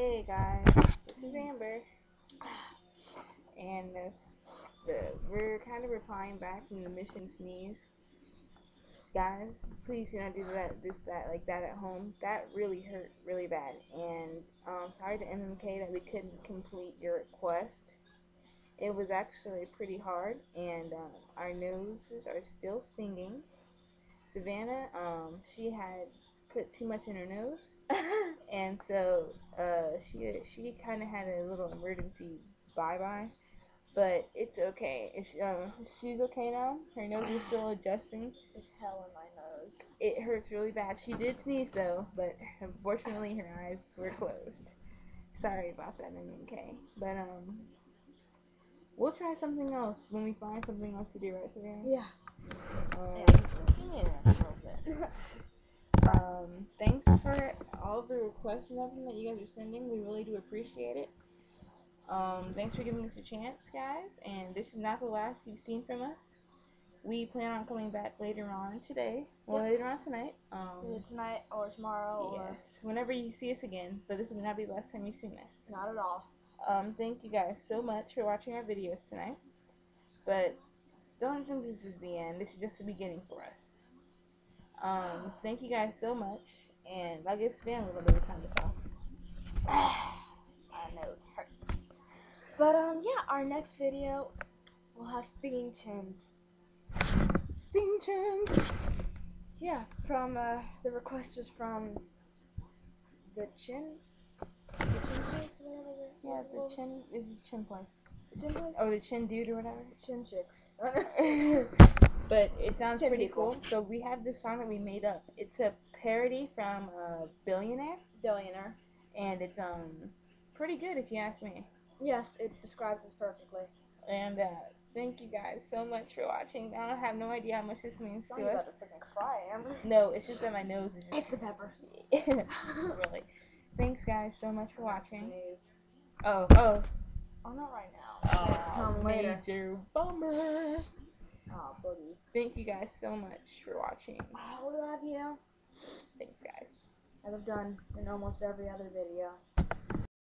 Hey guys, this is Amber, and we're kind of replying back from the mission sneeze. Guys, please do not do that, like that at home. That really hurt really bad. And sorry to MMK that we couldn't complete your request. It was actually pretty hard, and our noses are still stinging. Savannah, she had put too much in her nose, and so she kind of had a little emergency bye, but it's okay. She's okay now. Her nose is still adjusting. There's hell in my nose. It hurts really bad. She did sneeze though, but unfortunately her eyes were closed. Sorry about that, MMK. But we'll try something else when we find something else to do, right, Savannah? Yeah. Thanks for all the requests and everything that you guys are sending. We really do appreciate it. Thanks for giving us a chance, guys. And this is not the last you've seen from us. We plan on coming back later on today. Well, later on tonight. Either tonight or tomorrow. Yes, whenever you see us again. But this will not be the last time you've seen us. Not at all. Thank you guys so much for watching our videos tonight. But don't think this is the end. This is just the beginning for us. Thank you guys so much, and I'll give Span a little bit of time to talk. My nose hurts. But yeah, our next video will have singing chins. Singing chins. Yeah, from the request was from the chin. The chin place, whatever. Yeah, the chin is chin place. The chin place. Oh, the chin dude or whatever. The chin chicks. But it sounds Chin pretty people. cool. So we have this song that we made up. It's a parody from Billionaire, and it's pretty good if you ask me. Yes, it describes us perfectly. And thank you guys so much for watching. I have no idea how much this means to us. You're about to freaking cry, Amber. No, it's just that my nose is just. It's the pepper. Really. Thanks guys so much for watching. Sneeze. Oh. Oh, not right now. Next time later. Major bummer. Oh, boogie. Thank you guys so much for watching. Oh, we love you. Thanks guys. As I've done in almost every other video.